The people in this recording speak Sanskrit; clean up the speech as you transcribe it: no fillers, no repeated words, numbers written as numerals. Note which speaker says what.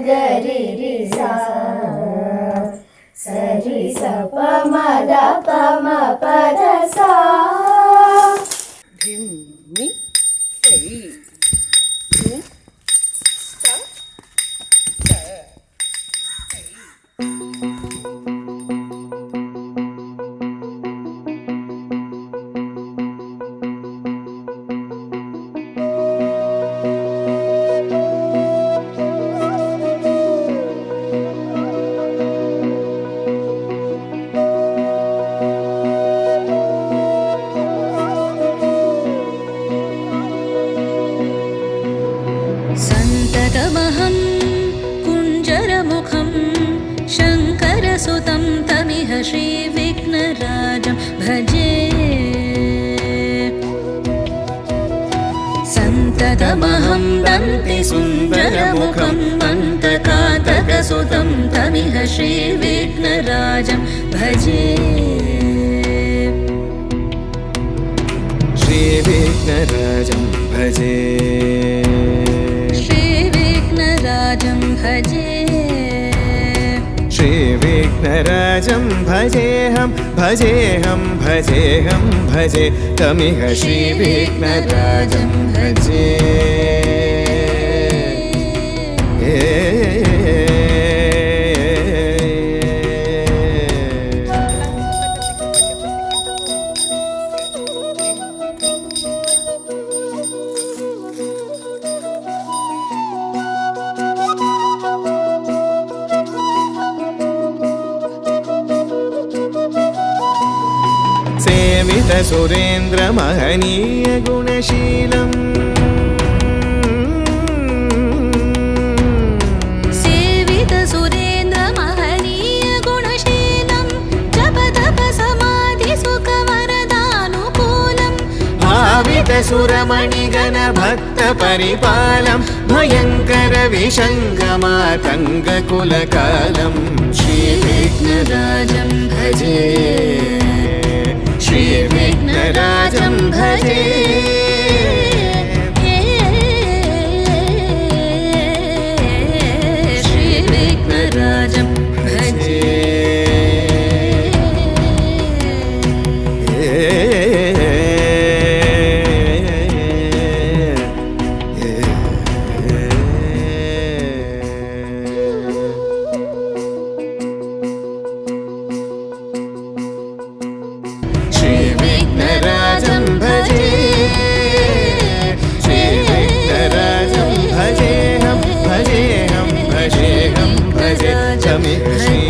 Speaker 1: गरि रि सा सरि स प म द प म प द सा
Speaker 2: धिम्मि सै नु स स सै
Speaker 3: सन्ततमहं कुञ्जरमुखं शङ्करसुतं तमिह श्रीविघ्नराजं भजे सन्ततमहं दन्तिसुन्दरमुखं मन्तकातकसुतं तमिह श्रीविघ्नराजं भजे
Speaker 4: श्रीविघ्नराजं भजे
Speaker 3: श्रीविघ्नराजं भजे
Speaker 4: श्रीविघ्नराजं भजेऽहं भजेऽहं भजेऽहं भजे तमिह श्रीविघ्नराजं भजे सेवित सुरेन्द्र महनीय गुणशीलम्
Speaker 3: सेवित सुरेन्द्र महनीय गुणशीलं जपतप समाधि सुखवरदानुकूलम्
Speaker 4: भावित सुरमणिगण भक्त परिपालं भयङ्कर विशङ्गमातङ्ग कुलकालं
Speaker 3: श्रीविघ्नराजं भजे
Speaker 4: श्रीविघ्नराजं भजे
Speaker 3: श्रीविघ्नराजं भजे
Speaker 4: श्रीविघ्नराजं भजे श्रीविघ्नराजं भजेऽहं भजेऽहं भजे तमिह श्री